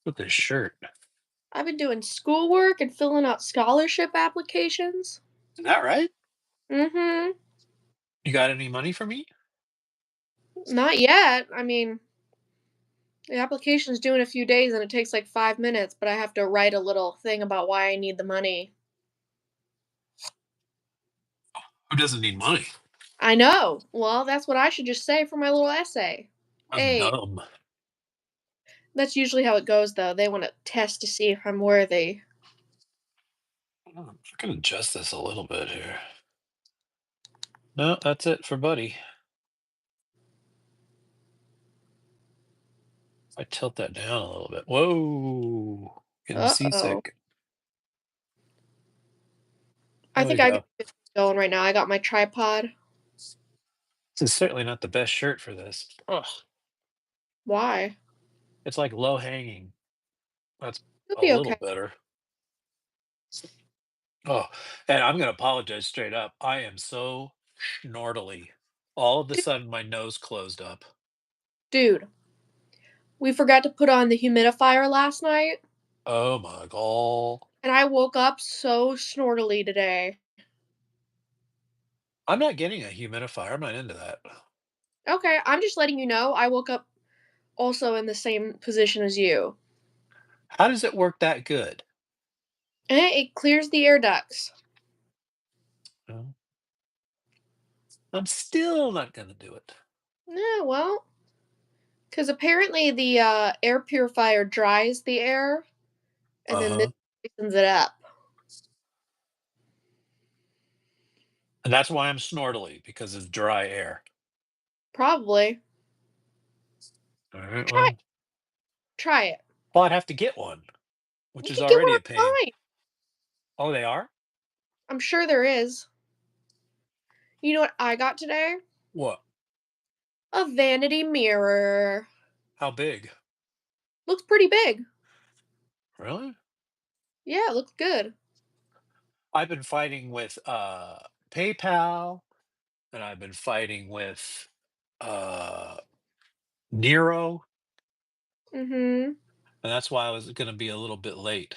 with this shirt. I've been doing schoolwork and filling out scholarship applications. Is that right? Mhm. You got any money for me? Not yet. I mean, the application's due in a few days and it takes like 5 minutes, but I have to write a little thing about why I need the money. Who doesn't need money? I know. Well, that's what I should just say for my little essay. That's Hey, dumb. that's usually how it goes though. They want to test to see if I'm worthy. Oh, I can adjust this a little bit here. No, that's it for Buddy. I tilt that down a little bit. Whoa, getting Uh-oh. seasick. I There we think I can go. get this going right now. I got my tripod. This is certainly not the best shirt for this. Ugh, Why? it's like low hanging. That's It'll a be little okay. better. Oh, and I'm gonna apologize straight up. I am so snortily. All of a Dude, sudden, my nose closed up. dude, we forgot to put on the humidifier last night. Oh my god. And I woke up so snortily today. I'm not getting a humidifier. I'm not into that. Okay, I'm just letting you know I woke up also in the same position as you. How does it work that good? And it clears the air ducts. Oh, I'm still not gonna do it. Yeah, well, because apparently the air purifier dries the air, and then this Uh-huh. loosens it up. And that's why I'm snortily, because it's dry air. Probably. All right, Try well, try it. I'd have to get one, which You is can get one already a pain. online. Oh, they are? I'm sure there is. You know what I got today? What? A vanity mirror. How big? Looks pretty big. Really? Yeah, it looks good. I've been fighting with PayPal, and I've been fighting with uh Nero, Mm-hmm. and that's why I was gonna be a little bit late.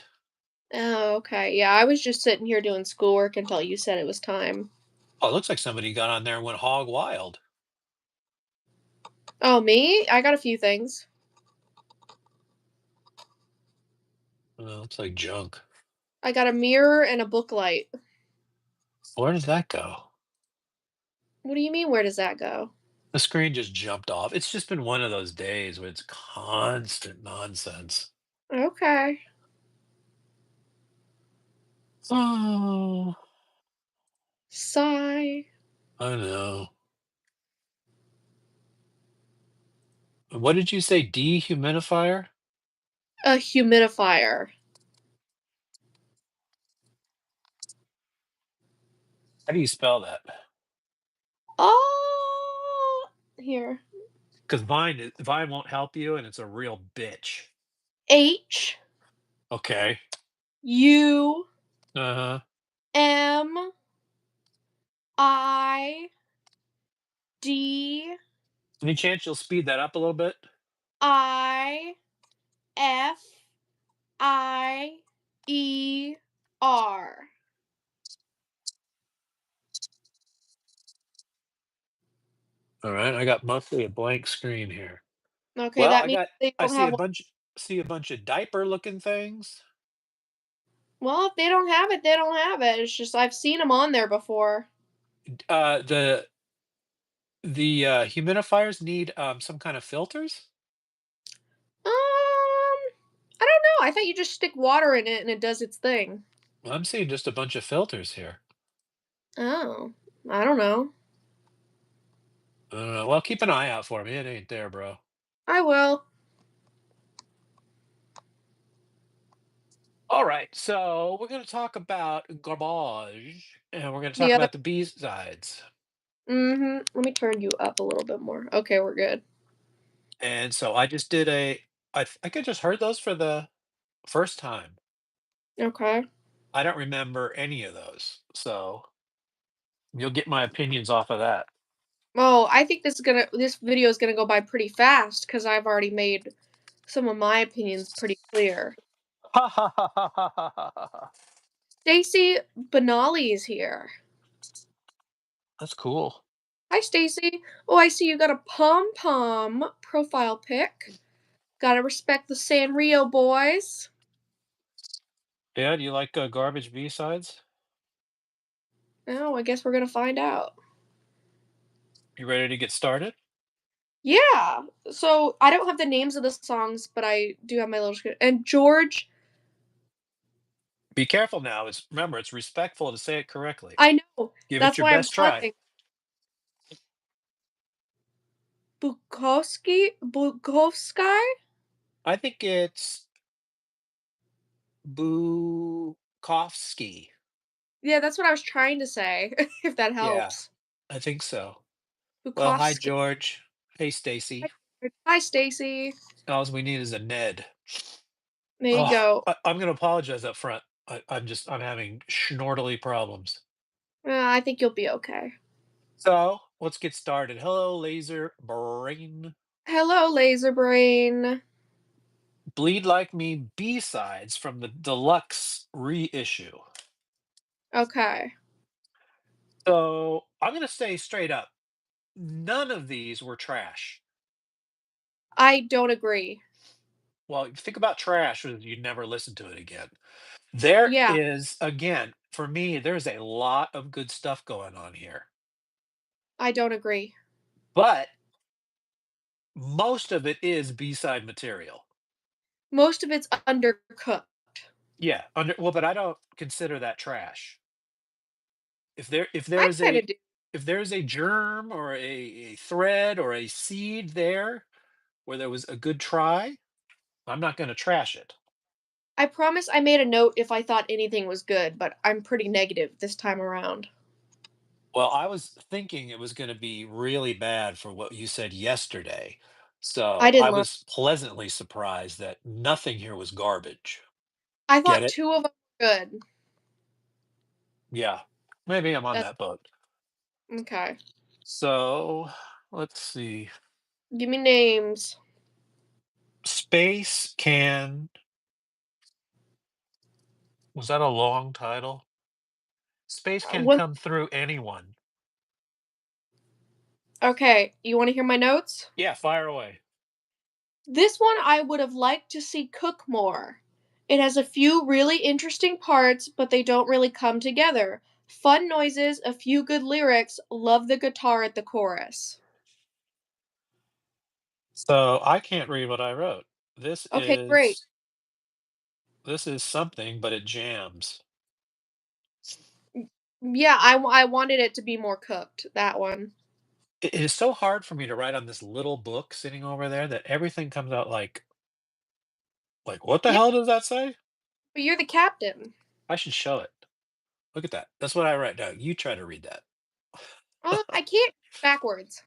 Oh, okay. Yeah, I was just sitting here doing schoolwork until you said it was time. Oh, it looks like somebody got on there and went hog wild. Oh, me? I got a few things. Looks like junk. I got a mirror and a book light. Where does that go? What do you mean, where does that go? The screen just jumped off. It's just been one of those days where it's constant nonsense. Okay. Oh, Sigh. I know. What did you say? Dehumidifier? A humidifier. How do you spell that? Oh, here. Because Vine won't help you, and it's a real bitch. H Okay. U Uh-huh. M I D Any chance you'll speed that up a little bit? I F I E R. All right, I got mostly a blank screen here. Okay, Well, that means they I don't have one. see a bunch of diaper looking things. Well, if they don't have it, they don't have it. It's just I've seen them on there before. Uh the humidifiers need some kind of filters. I don't know. I thought you just stick water in it and it does its thing. I'm seeing just a bunch of filters here. Oh, I don't know. Well, keep an eye out for me. It ain't there, bro. I will. All right, so we're going to talk about garbage, and we're going to talk The other. about the B sides. Mhm. Let me turn you up a little bit more. Okay, we're good. And so I just did I could just heard those for the first time. Okay. I don't remember any of those, so you'll get my opinions off of that. Oh, I think this video is gonna go by pretty fast because I've already made some of my opinions pretty clear. Ha ha ha ha ha ha ha ha. Ha. Stacy Benali is here. That's cool. Hi, Stacy. Oh, I see you got a pom pom profile pic. Gotta respect the Sanrio boys. Yeah, do you like garbage B sides? Oh, I guess we're gonna find out. You ready to get started? Yeah. So I don't have the names of the songs, but I do have my little script. And George, Be careful now. It's remember, it's respectful to say it correctly. I know. Give it That's your why I'm best try. pausing. Bukovsky? I think it's Bukowski. Yeah, that's what I was trying to say, if that Yeah, helps. I think so. Well, hi Bukowski. George. Hey Stacy. Hi, Stacy. All we need is a Ned. There you Oh, go. I'm going to apologize up front. I'm having schnortely problems. I think you'll be okay. So let's get started. Hello, Laser Brain. Hello, Laser Brain. Bleed Like Me B sides from the deluxe reissue. Okay. So I'm going to say straight up, none of these were trash. I don't agree. Well, think about trash, or you'd never listen to it again. There Yeah, is, again, for me, there's a lot of good stuff going on here, I don't agree. but most of it is B-side material. Most of it's undercooked. Yeah, well, but I don't consider that trash. If there I is kind a of do. if there is a germ or a thread or a seed there where there was a good try, I'm not going to trash it. I promise I made a note if I thought anything was good, but I'm pretty negative this time around. Well, I was thinking it was going to be really bad for what you said yesterday. I So I didn't love. was pleasantly surprised that nothing here was garbage. I Get thought it? two of them were good. Yeah. Maybe I'm on That that boat. okay. So let's see. Give me names. Space Can, was that a long title? Space Can One. come through anyone. Okay, you want to hear my notes? Yeah, fire away. This one I would have liked to see cook more. It has a few really interesting parts, but they don't really come together. Fun noises, a few good lyrics, love the guitar at the chorus. So I can't read what I wrote. This Okay, great. is this is something, but it jams. Yeah, I wanted it to be more cooked, that one. It is so hard for me to write on this little book sitting over there that everything comes out like what the Yeah, hell does that say? but you're the captain. I should show it. Look at that. That's what I write down. You try to read that. I can't backwards.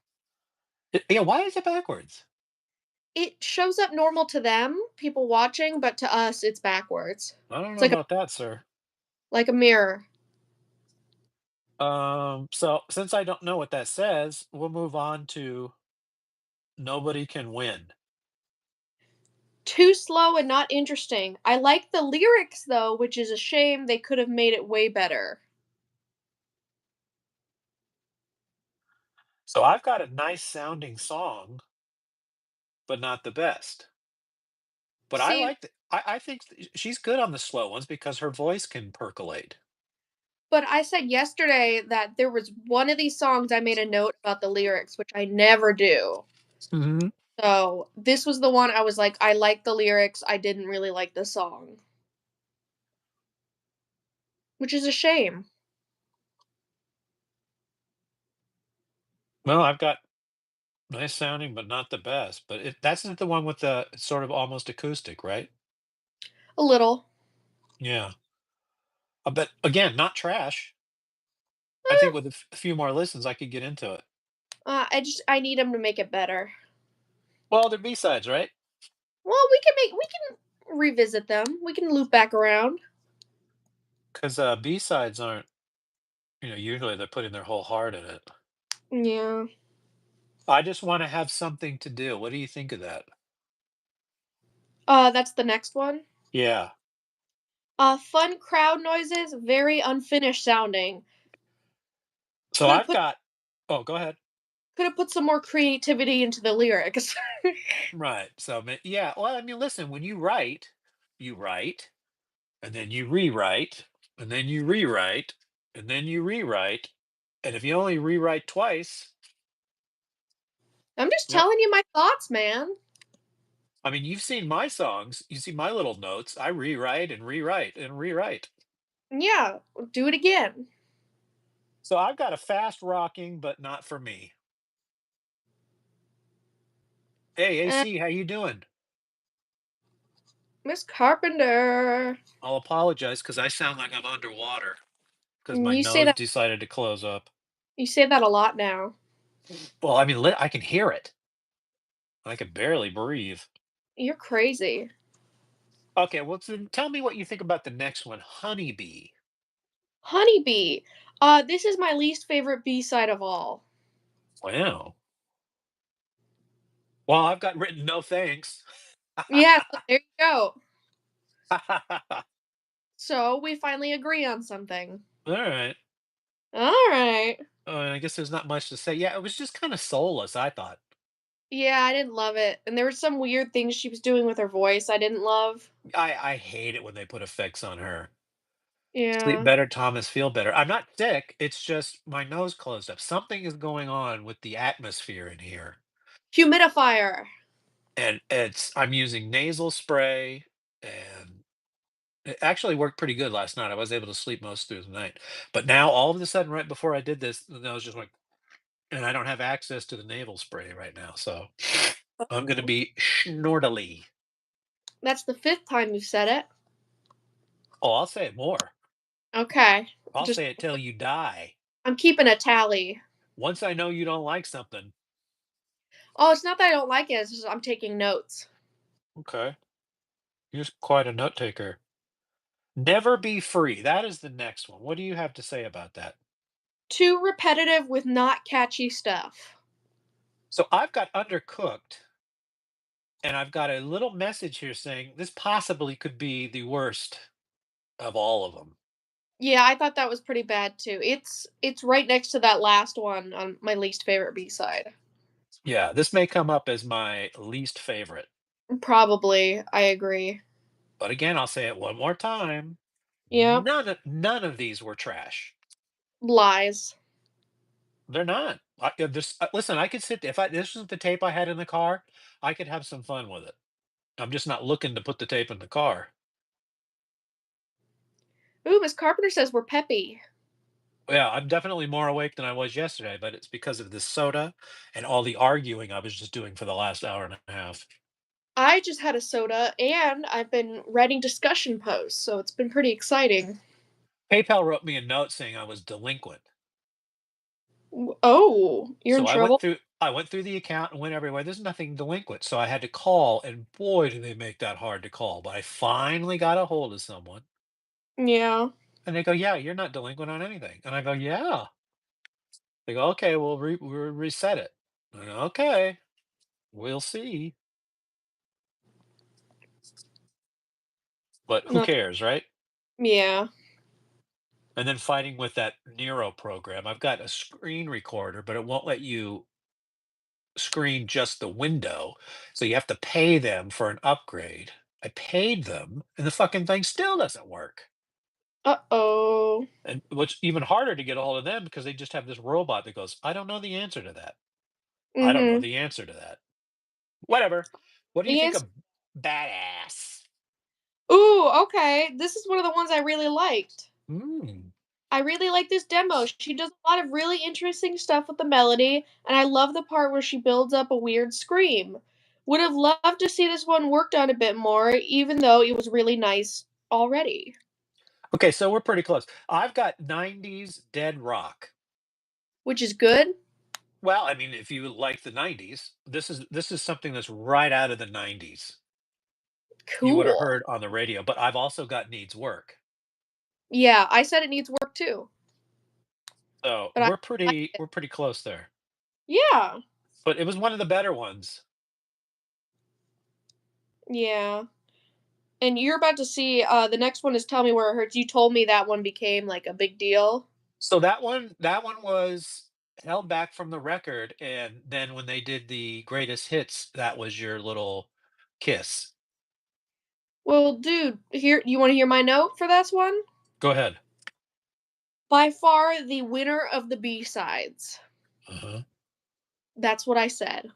Yeah, why is it backwards? It shows up normal to them, people watching, but to us it's backwards. I don't It's know like a about that, sir. mirror. So since I don't know what that says, we'll move on to Nobody Can Win. Too slow and not interesting. I like the lyrics though, which is a shame they could have made it way better. So I've got a nice sounding song, but not the best. But I See, like I think she's good on the slow ones because her voice can percolate. but I said yesterday that there was one of these songs I made a note about the lyrics, which I never do. Mhm. So this was the one I was like, I like the lyrics, I didn't really like the song, which is a shame. Well, I've got nice sounding, but not the best. But that's the one with the sort of almost acoustic, right? A little. Yeah. But again, not trash. I Eh, think with a few more listens, I could get into it. I need them to make it better. Well, they're B-sides, right? Well, we can revisit them. We can loop back around. Because B-sides aren't, usually they're putting their whole heart in it. Yeah. I just want to have something to do. What do you think of that? That's the next one. Yeah. Fun crowd noises, very unfinished sounding. So Could have I've put got. Oh, go ahead. could have put some more creativity into the lyrics. Right. So yeah. Well, I mean, listen. When you write, and then you rewrite, and then you rewrite, and then you rewrite, and if you only rewrite twice, I'm just you know, telling you my thoughts, man. I mean, you've seen my songs. You see my little notes. I rewrite and rewrite and rewrite. Yeah, do it again. So I've got a fast rocking, but not for me. Hey, Uh, AC, how you doing? Miss Carpenter. I'll apologize because I sound like I'm underwater because my You say nose that decided to close up. you say that a lot now. Well, I mean, I can hear it. I can barely breathe. You're crazy. Okay, well, then tell me what you think about the next one, Honeybee. Honeybee. This is my least favorite B-side of all. Wow. Well, I've got written no thanks. Yeah, so there you go. So we finally agree on something. All right. Alright. I guess there's not much to say. Yeah, it was just kind of soulless, I thought. Yeah, I didn't love it, and there were some weird things she was doing with her voice I didn't love. I hate it when they put effects on her. Sleep Yeah. better, Thomas, feel better. I'm not sick. It's just my nose closed up. Something is going on with the atmosphere in here. Humidifier. And I'm using nasal spray and it actually worked pretty good last night. I was able to sleep most through the night. But now all of a sudden, right before I did this, the nose just went, and I don't have access to the nasal spray right now. So I'm gonna be snortily. That's the 5th time you've said it. Oh, I'll say it more. Okay. I'll Just say it till you die. I'm keeping a tally. Once I know you don't like something, Oh, it's not that I don't like it, it's just I'm taking notes. okay. You're quite a note taker. Never be free. That is the next one. What do you have to say about that? Too repetitive with not catchy stuff. So I've got undercooked, and I've got a little message here saying this possibly could be the worst of all of them. Yeah, I thought that was pretty bad too. It's right next to that last one on my least favorite B-side. Yeah, this may come up as my least favorite. Probably, I agree. But again, I'll say it one more time. Yep. None of these were trash. Lies. They're not. Listen, I could sit if this was the tape I had in the car, I could have some fun with it. I'm just not looking to put the tape in the car. Ooh, Miss Carpenter says we're peppy. Yeah, I'm definitely more awake than I was yesterday, but it's because of the soda and all the arguing I was just doing for the last hour and a half. I just had a soda and I've been writing discussion posts, so it's been pretty exciting. PayPal wrote me a note saying I was delinquent. Oh, you're in So trouble? I went through the account and went everywhere. There's nothing delinquent. So I had to call, and boy, do they make that hard to call. But I finally got a hold of someone, Yeah. and they go, "Yeah, you're not delinquent on anything." And I go, "Yeah." They go, "Okay, we'll reset it." I go, "Okay, we'll see." But who No, cares, right? yeah. And then fighting with that Nero program. I've got a screen recorder, but it won't let you screen just the window. So you have to pay them for an upgrade. I paid them, and the fucking thing still doesn't work. Uh-oh. And what's even harder to get a hold of them because they just have this robot that goes, I don't know the answer to that. I don't know Mhm. the answer to that. Whatever. What do you The think ans of badass? Ooh, okay. This is one of the ones I really liked. Mm. I really like this demo. She does a lot of really interesting stuff with the melody, and I love the part where she builds up a weird scream. Would have loved to see this one worked on a bit more, even though it was really nice already. Okay, so we're pretty close. I've got 90s dead rock. Which is good. Well, I mean, if you like the 90s, this is something that's right out of the 90s. You would have Cool. heard on the radio, but I've also got needs work. Yeah, I said it needs work too, So but I like it. we're pretty close there. Yeah, But it was one of the better ones. Yeah. And you're about to see, the next one is "Tell Me Where It Hurts." You told me that one became, like, a big deal. So that one was held back from the record, and then when they did the greatest hits, that was your little kiss. Well, dude, here you wanna hear my note for this one? Go ahead. By far the winner of the B-sides. Uh-huh. That's what I said.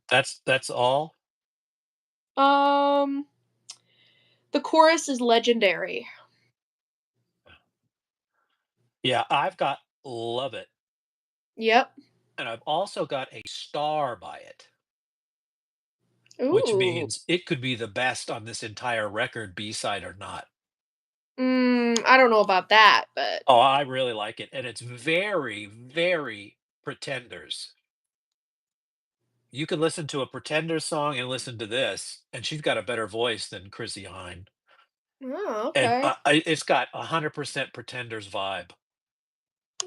That's all? Um, the chorus is legendary. Yeah, I've got "Love It," Yep. and I've also got a star by it, which Ooh. means it could be the best on this entire record, B-side or not. I don't know about that, but Oh, I really like it, and it's very, very Pretenders. You could listen to a Pretenders song and listen to this, and she's got a better voice than Chrissy Hynde, oh, and, okay. it's got 100% Pretenders vibe.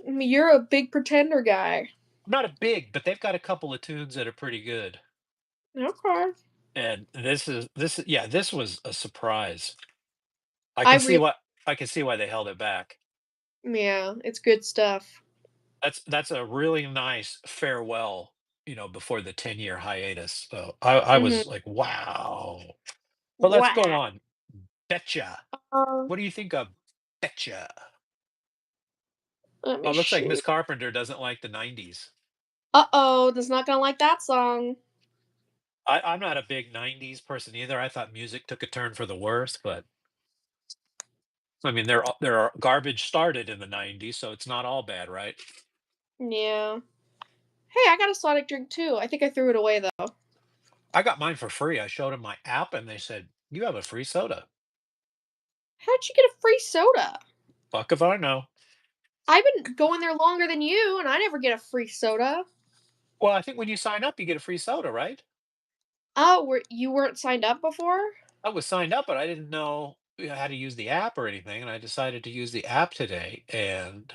I mean, you're a big Pretender guy. I'm not a big, but they've got a couple of tunes that are pretty good, Okay. and yeah, this was a surprise. I I can see really what I can see why they held it back. Yeah, it's good stuff. That's a really nice farewell, before the 10-year hiatus, so I Mhm. was like, "Wow." But let's go Wow. on. Betcha. Uh, What do you think of Betcha? let Oh, me it looks like see. Miss Carpenter doesn't like the '90s. Uh-oh, does not gonna like that song. I'm not a big '90s person either. I thought music took a turn for the worse, but I mean, there are garbage started in the '90s, so it's not all bad, right? Yeah. Hey, I got a Sonic drink too. I think I threw it away though. I got mine for free. I showed them my app, and they said, "You have a free soda." How'd you get a free soda? Fuck if I know. I've been going there longer than you, and I never get a free soda. Well, I think when you sign up, you get a free soda, right? Oh, you weren't signed up before? I was signed up, but I didn't know how to use the app or anything, and I decided to use the app today, and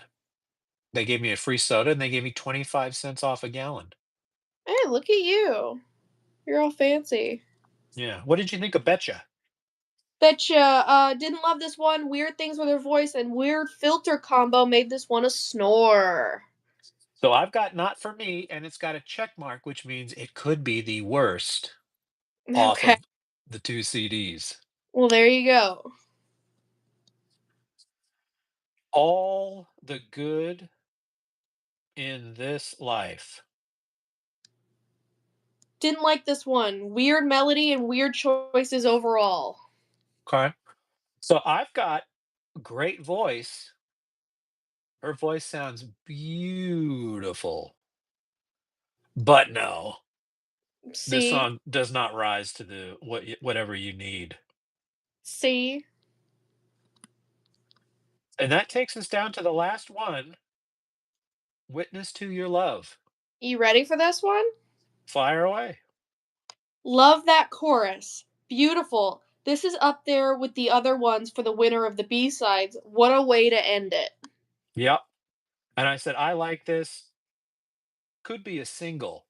they gave me a free soda, and they gave me 25 cents off a gallon. Hey, look at you. You're all fancy. Yeah. What did you think of Betcha? Betcha, didn't love this one. Weird things with her voice and weird filter combo made this one a snore. So I've got "Not For Me," and it's got a check mark, which means it could be the worst off Okay. of the 2 CDs. Well, there you go. All the Good in This Life. Didn't like this one. Weird melody and weird choices overall. Okay. So I've got great voice. Her voice sounds beautiful. But no, this See? song does not rise to the whatever you need. See? And that takes us down to the last one, "Witness to Your Love." You ready for this one? Fire away. Love that chorus. Beautiful. This is up there with the other ones for the winner of the B-sides. What a way to end it. Yep. And I said, "I like this. Could be a single."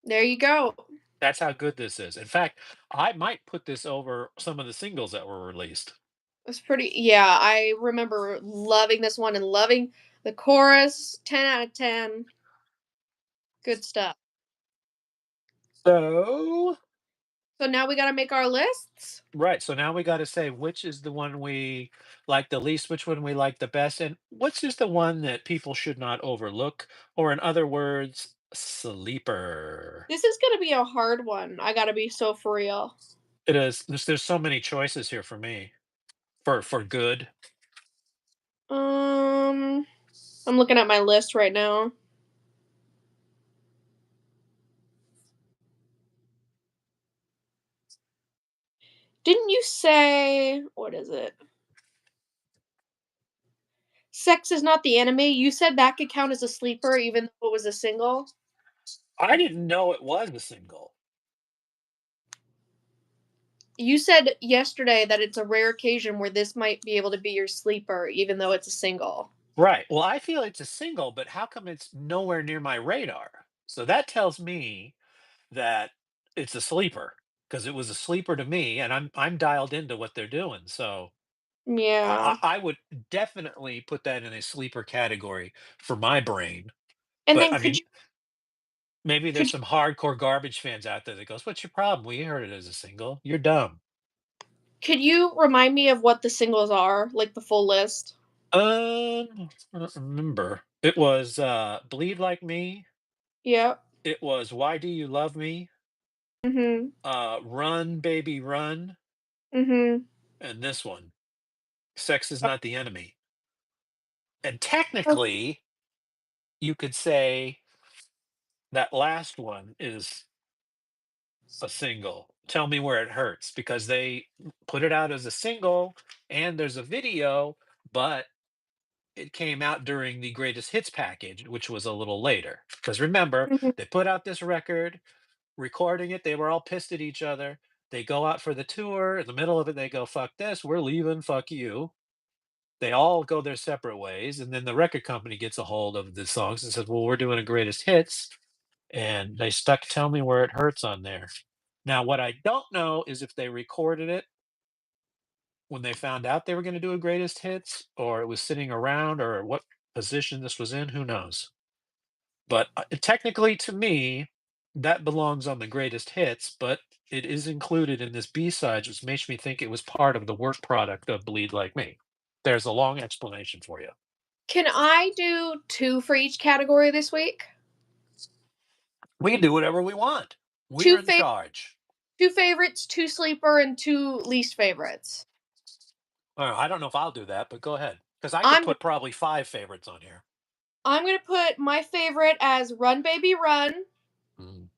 There you go. That's how good this is. In fact, I might put this over some of the singles that were released. It's pretty yeah, I remember loving this one and loving the chorus. 10 out of 10. Good stuff. So, So now we gotta make our lists? right. So now we got to say which is the one we like the least, which one we like the best, and which is the one that people should not overlook, or in other words, sleeper. This is gonna be a hard one. I gotta be so for real. It is. There's so many choices here for me. For good. Um, I'm looking at my list right now. Didn't you say what is it? Sex is not the enemy. You said that could count as a sleeper even though it was a single? I didn't know it was a single. You said yesterday that it's a rare occasion where this might be able to be your sleeper even though it's a single. Right. Well, I feel it's a single, but how come it's nowhere near my radar? So that tells me that it's a sleeper. because it was a sleeper to me, and I'm dialed into what they're doing. So Yeah. I would definitely put that in a sleeper category for my brain. And But then I mean, maybe could there's some hardcore garbage fans out there that goes, "What's your problem? We heard it as a single. You're dumb." could you remind me of what the singles are, like the full list? I don't remember. It was "Bleed Like Me." Yep. It was "Why Do You Love Me?" Mhm. "Run Baby Run," Mhm. and this one, "Sex Is Oh, Not the Enemy." And oh, technically, you could say that last one is a single. "Tell Me Where It Hurts," because they put it out as a single and there's a video, but it came out during the greatest hits package, which was a little later. Because remember, mhm. they put out this record, recording it, they were all pissed at each other. They go out for the tour. In the middle of it, they go, "Fuck this, we're leaving, fuck you." They all go their separate ways. And then the record company gets a hold of the songs and says, "Well, we're doing a greatest hits." And they stuck "Tell Me Where It Hurts" on there. Now, what I don't know is if they recorded it when they found out they were going to do a greatest hits, or it was sitting around, or what position this was in. Who knows? But technically, to me, that belongs on the greatest hits, but it is included in this B-sides, which makes me think it was part of the work product of Bleed Like Me. There's a long explanation for you. Can I do 2 for each category this week? We can do whatever we want. We're 2 in fa charge. 2 favorites, 2 sleeper, and 2 least favorites. I don't know if I'll do that, but go ahead. Because I could I'm put probably five favorites on here. I'm gonna put my favorite as "Run Baby Run" Mm.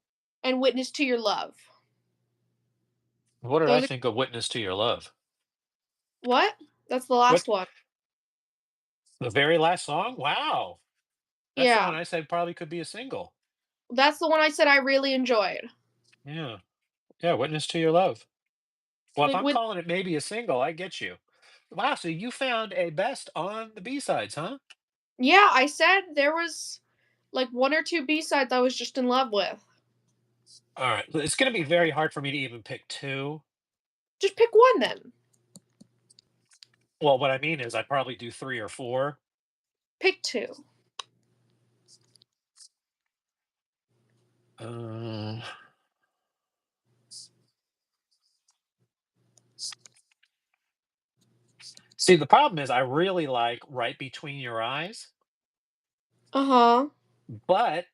and "Witness to Your Love." What did I Those are think of "Witness to Your Love"? what? That's the What, last one. the very last song? Wow. That's the one Yeah. I said probably could be a single. That's the one I said I really enjoyed. Yeah. Yeah, "Witness to Your Love." Well, if Like, I'm with calling it maybe a single, I get you. Wow, so you found a best on the B-sides, huh? yeah, I said there was, like, 1 or 2 B-sides I was just in love with. All right. It's going to be very hard for me to even pick two. Just pick 1 then. Well, what I mean is I'd probably do three or four. Pick 2. Uh, See, the problem is I really like "Right Between Your Eyes," Uh-huh. but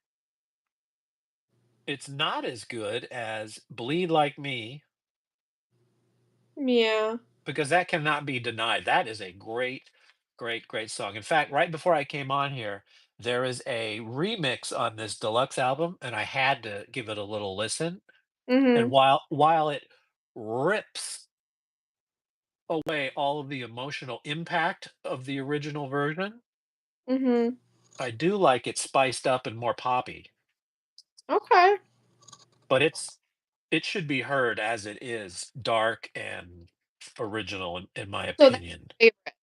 it's not as good as "Bleed Like Me," Yeah. because that cannot be denied. That is a great, great, great song. In fact, right before I came on here, there is a remix on this deluxe album, and I had to give it a little listen. And Mhm. while it rips away all of the emotional impact of the original version, Mhm. I do like it spiced up and more poppy. Okay. But it should be heard as it is, dark and original in my So that's opinion. your favorite.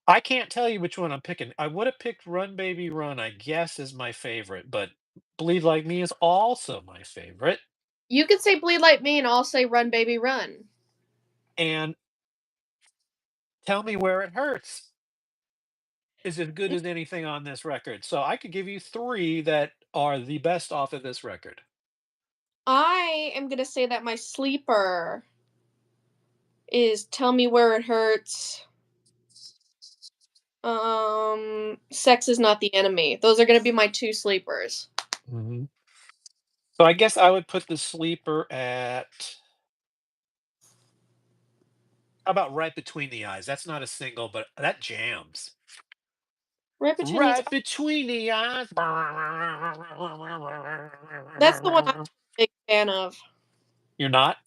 I can't tell you which one I'm picking. I would have picked "Run Baby Run," I guess, is my favorite, but "Bleed Like Me" is also my favorite. You could say "Bleed Like Me" and I'll say "Run Baby Run." And "Tell Me Where It Hurts" is as good Mm, as anything on this record. So I could give you three that are the best off of this record. I am gonna say that my sleeper is "Tell Me Where It Hurts," "Sex Is Not the Enemy." Those are gonna be my 2 sleepers. Mhm. So I guess I would put the sleeper at, how about "Right Between the Eyes"? That's not a single, but that jams. Right Between These Right between the eyes. That's the one I'm a big fan of. You're not?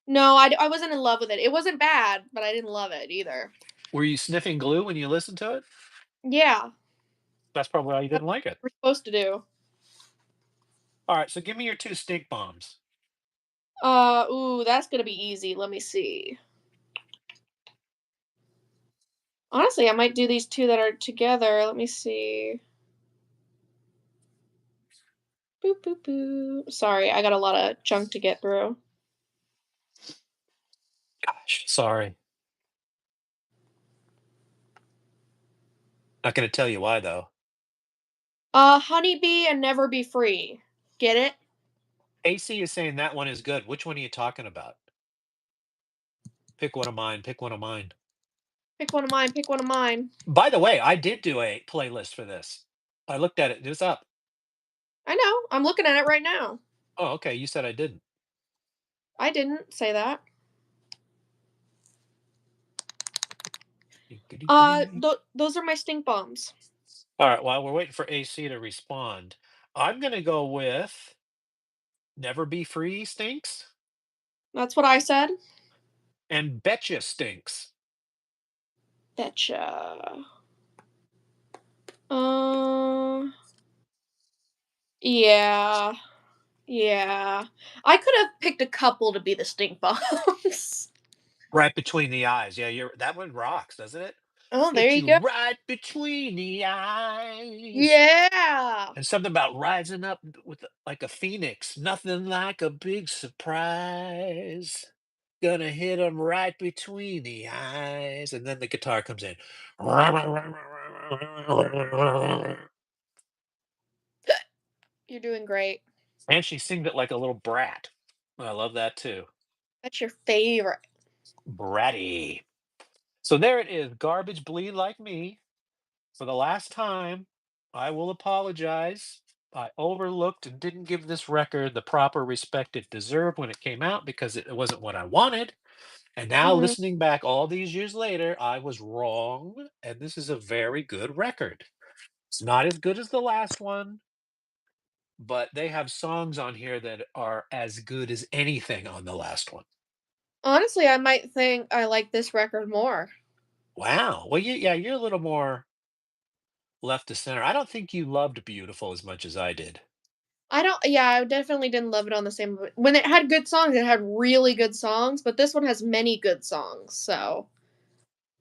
No, I wasn't in love with it. It wasn't bad, but I didn't love it either. Were you sniffing glue when you listened to it? Yeah, That's probably why you that's didn't like it. what we're supposed to do. All right, so give me your two stink bombs. Ooh, that's gonna be easy. Let me see. Honestly, I might do these 2 that are together. Let me see. Boop, boop, boop. Sorry, I got a lot of junk to get through. Sorry. Not gonna tell you why though. Honeybee and Never Be Free. Get it? AC is saying that one is good. Which one are you talking about? Pick one of mine. Pick one of mine. Pick one of mine, pick one of mine. By the way, I did do a playlist for this. I looked at it. It was up. I know, I'm looking at it right now. Oh, okay. You said I didn't. I didn't say that. Those are my stink bombs. All right. While we're waiting for AC to respond, I'm gonna go with "Never Be Free" stinks That's what I said? and "Betcha" stinks. Betcha. Uh, yeah, yeah. I could have picked a couple to be the stink bombs. Right between the eyes. Yeah, you're that one rocks, doesn't it? Oh, there Hit you you go. right between the eyes. Yeah! And something about rising up with like a phoenix. Nothing like a big surprise. Gonna hit him right between the eyes. And then the guitar comes in. You're doing great. And she sings it like a little brat. I love that too. That's your favorite. Bratty. So there it is. Garbage bleed like me. For the last time, I will apologize. I overlooked and didn't give this record the proper respect it deserved when it came out because it wasn't what I wanted. And now, Mhm. listening back all these years later, I was wrong. And this is a very good record. It's not as good as the last one, but they have songs on here that are as good as anything on the last one. Honestly, I might think I like this record more. Wow. Well, yeah, you're a little more left to center. I don't think you loved Beautiful as much as I did. I don't yeah, I definitely didn't love it on the same when it had good songs, it had really good songs, but this one has many good songs, so,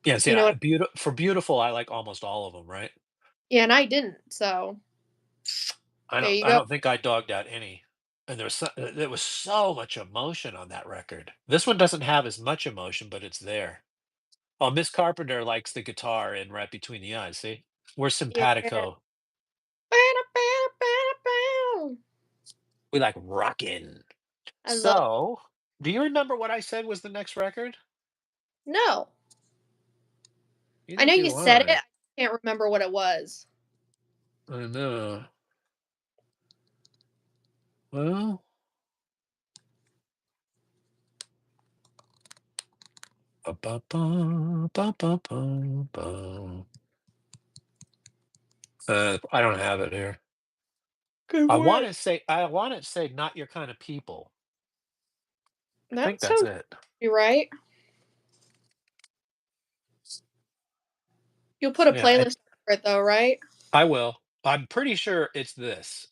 Yeah, see, you know what For Beautiful, I like almost all of them, right? yeah, and I didn't, so, there you I go. don't think I dogged out any. And there was so much emotion on that record. This one doesn't have as much emotion, but it's there. Oh, Miss Carpenter likes the guitar in Right Between the Eyes, see? We're Yeah. simpatico. Ba-da, ba-da, ba-da, bow. We like rockin'. I love So, do you remember what I said was the next record? No. I Neither know you do said it, I. I can't remember what it was. I know. Well, ba ba ba ba ba ba ba. I don't have it here. Good work. I want to say not your kind of people. I think That that's sounds it. you right. You'll put a Yeah, playlist for it though, right? I will. I'm pretty sure it's this.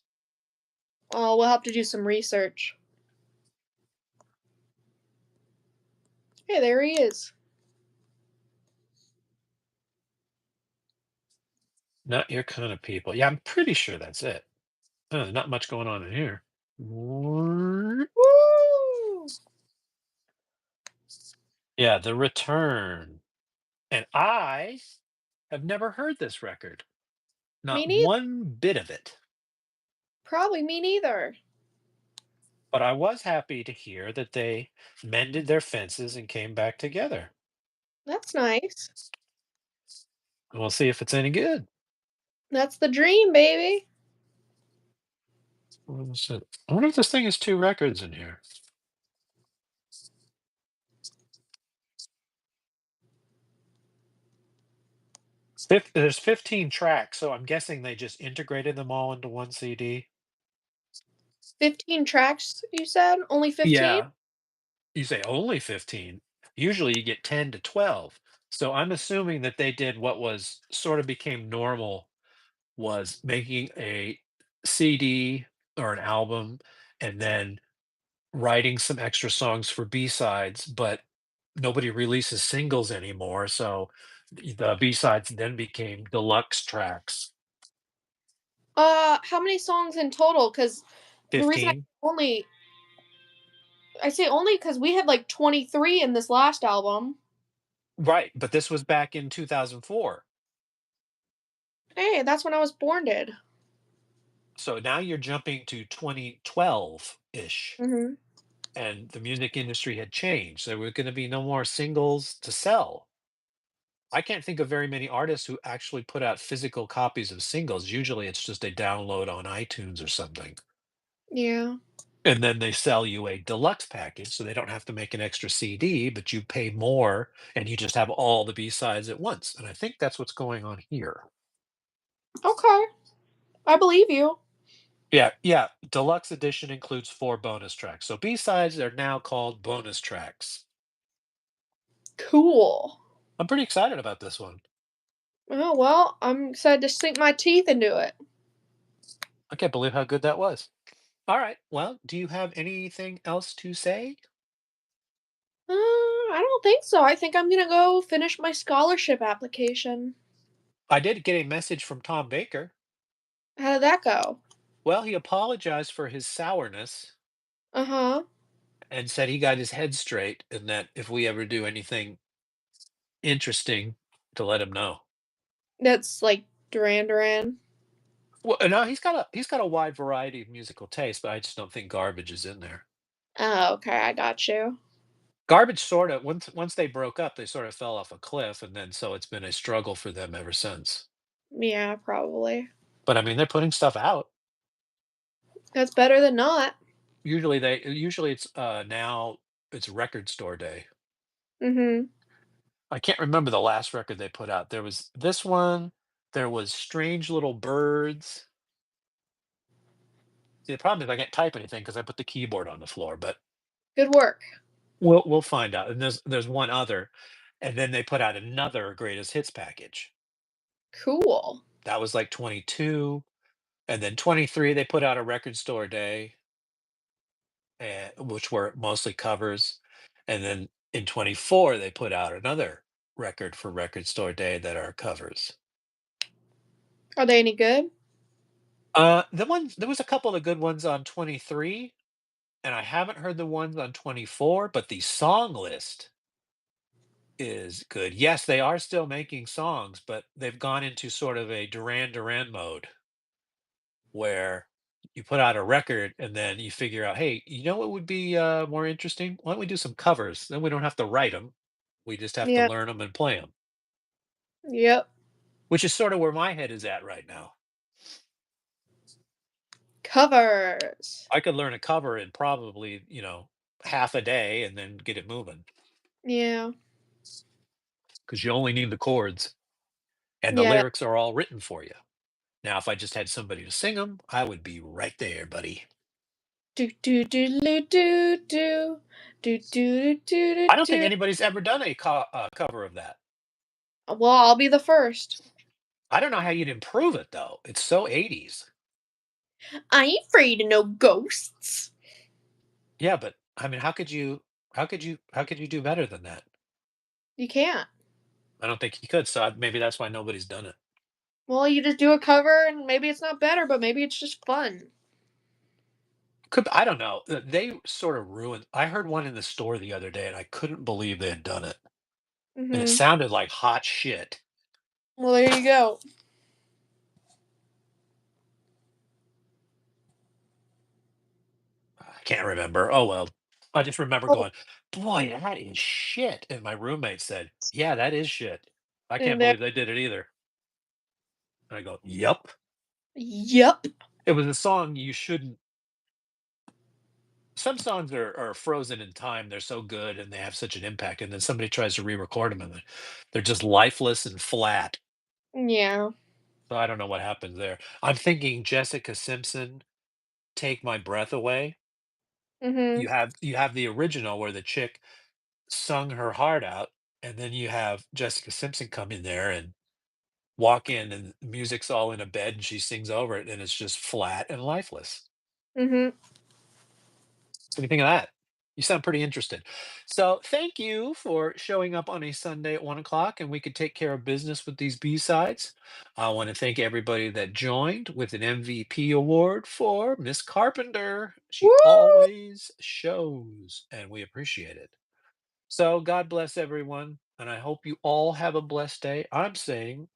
Oh, we'll have to do some research. Hey, there he is. Not your kind of people. Yeah, I'm pretty sure that's it. Oh, there's not much going on in here. What? Woo! Yeah, The Return. And I have never heard this record. Me Not neither. one bit of it. Probably me neither. But I was happy to hear that they mended their fences and came back together. That's nice. We'll see if it's any good. That's the dream, baby. What is it? I wonder if this thing has two records in here. There's 15 tracks, so I'm guessing they just integrated them all into one CD. 15 tracks, you said? Only 15? Yeah. You say only 15. Usually you get 10 to 12. So I'm assuming that they did what was sort of became normal was making a CD or an album and then writing some extra songs for B-sides, but nobody releases singles anymore. So the B-sides then became deluxe tracks. How many songs in total? Because the reason I 15. only I say only because we had, like, 23 in this last album. Right, but this was back in 2004. Hey, that's when I was born, did. So now you're jumping to 2012-ish, Mhm. and the music industry had changed. There were gonna be no more singles to sell. I can't think of very many artists who actually put out physical copies of singles. Usually it's just a download on iTunes or something. Yeah. And then they sell you a deluxe package, so they don't have to make an extra CD, but you pay more and you just have all the B-sides at once. And I think that's what's going on here. Okay. I believe you. Yeah, yeah. Deluxe edition includes 4 bonus tracks. So B-sides are now called bonus tracks. Cool. I'm pretty excited about this one. Oh, well, I'm excited to sink my teeth into it. I can't believe how good that was. All right. Well, do you have anything else to say? I don't think so. I think I'm gonna go finish my scholarship application. I did get a message from Tom Baker. How did that go? Well, he apologized for his sourness Uh-huh. and said he got his head straight and that if we ever do anything interesting to let him know. That's like Duran Duran. Well, no, he's got a wide variety of musical taste, but I just don't think Garbage is in there. Oh, okay, I got you. Garbage sorta once they broke up, they sort of fell off a cliff, and then so it's been a struggle for them ever since. Yeah, probably. But I mean, they're putting stuff out. That's better than not. Usually it's now it's record store day. Mhm. I can't remember the last record they put out. There was this one, there was Strange Little Birds. See, the problem is I can't type anything because I put the keyboard on the floor, but Good work. we'll find out. And there's one other, and then they put out another greatest hits package. Cool. That was like 22, and then 23 they put out a record store day, which were mostly covers, and then in 24 they put out another record for record store day that are covers. Are they any good? There was a couple of good ones on 23, and I haven't heard the ones on 24, but the song list is good. Yes, they are still making songs, but they've gone into sort of a Duran Duran mode where you put out a record and then you figure out, hey, you know what would be more interesting? Why don't we do some covers? Then we don't have to write them. We just have to Yeah. learn them and play them, Yep. which is sort of where my head is at right now. Covers. I could learn a cover in probably, half a day and then get it moving Yeah. because you only need the chords and the Yeah. lyrics are all written for you. Now, if I just had somebody to sing them, I would be right there, buddy. Do do do do do do do do do do I don't think do. anybody's ever done a cover of that. Well, I'll be the first. I don't know how you'd improve it though. It's so 80s. I ain't afraid of no ghosts. Yeah, but I mean, how could you do better than that? You can't. I don't think you could. So maybe that's why nobody's done it. Well, you just do a cover and maybe it's not better, but maybe it's just fun. I don't know. They sort of ruined. I heard one in the store the other day, and I couldn't believe they had done it. And it Mhm. sounded like hot shit. Well, there you go. I can't remember. Oh well. I just remember Oh, going, "Boy, that is shit." And my roommate said, "Yeah, that is shit. I can't and there. believe they did it either." And I go, "Yup." Yup. It was a song you shouldn't. Some songs are frozen in time. They're so good and they have such an impact, and then somebody tries to re-record them, and they're just lifeless and flat. Yeah. So I don't know what happens there. I'm thinking Jessica Simpson, "Take My Breath Away." Mhm. You have the original where the chick sung her heart out, and then you have Jessica Simpson come in there and walk in, and the music's all in a bed, and she sings over it, and it's just flat and lifeless. Mhm. What do you think of that? You sound pretty interested. So thank you for showing up on a Sunday at 1 o'clock, and we could take care of business with these B-sides. I want to thank everybody that joined with an MVP award for Miss Carpenter. She Woo! always shows, and we appreciate it. So God bless everyone, and I hope you all have a blessed day. I'm saying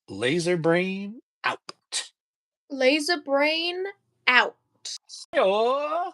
laser brain out. Laser brain out. Yo.